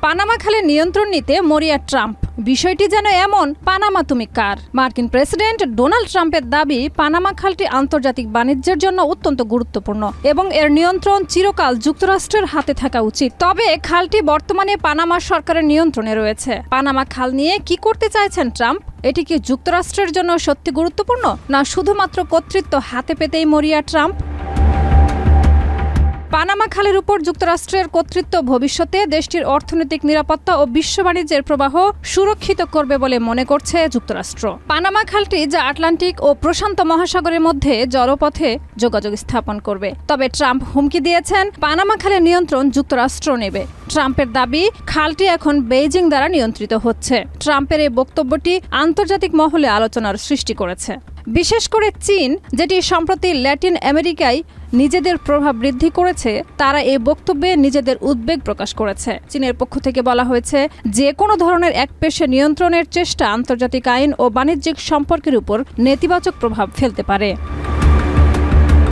Panama খালে নিয়ন্ত্রণ নিতে মরিয়া ট্রাম্প। বিষয়টি যেন এমন, পানামা তুমি কার? মার্কিন প্রেসিডেন্ট ডোনাল্ড ট্রাম্পের দাবি, পানামা খালটি আন্তর্জাতিক বাণিজ্যের জন্য অত্যন্ত গুরুত্বপূর্ণ এবং এর নিয়ন্ত্রণ চিরকাল যুক্তরাষ্ট্রের হাতে থাকা উচিত। তবে খালটি বর্তমানে পানামা সরকারের নিয়ন্ত্রণে রয়েছে। পানামা খাল নিয়ে কি করতে চাইছেন ট্রাম্প? এটি কি যুক্তরাষ্ট্রের জন্য সত্যি গুরুত্বপূর্ণ, না শুধুমাত্র কর্তৃত্ব হাতে পেতেই মরিয়া ট্রাম্প? পানামা খালের উপর যুক্তরাষ্ট্রের কর্তৃত্ব ভবিষ্যতে দেশটির অর্থনৈতিক নিরাপত্তা ও বিশ্ব বাণিজ্যের প্রবাহ সুরক্ষিত করবে বলে মনে করছে যুক্তরাষ্ট্র। পানামা খালটি যা আটলান্টিক ও প্রশান্ত মহাসাগরের মধ্যে জলপথে যোগাযোগ স্থাপন করবে। তবে ট্রাম্প হুমকি দিয়েছেন, পানামা খালের নিয়ন্ত্রণ যুক্তরাষ্ট্র নেবে। ট্রাম্পের দাবি, খালটি এখন বেইজিং দ্বারা নিয়ন্ত্রিত হচ্ছে। ট্রাম্পের এই বক্তব্যটি আন্তর্জাতিক মহলে আলোচনার সৃষ্টি করেছে। বিশেষ করে চীন, যেটি সম্প্রতি ল্যাটিন আমেরিকায় নিজেদের প্রভাব বৃদ্ধি করেছে, তারা এই বক্তব্যে নিজেদের উদ্বেগ প্রকাশ করেছে। চীনের পক্ষ থেকে বলা হয়েছে, যে কোনো ধরনের একপেশে নিয়ন্ত্রণের চেষ্টা আন্তর্জাতিক আইন ও বাণিজ্যিক সম্পর্কের উপর নেতিবাচক প্রভাব ফেলতে পারে।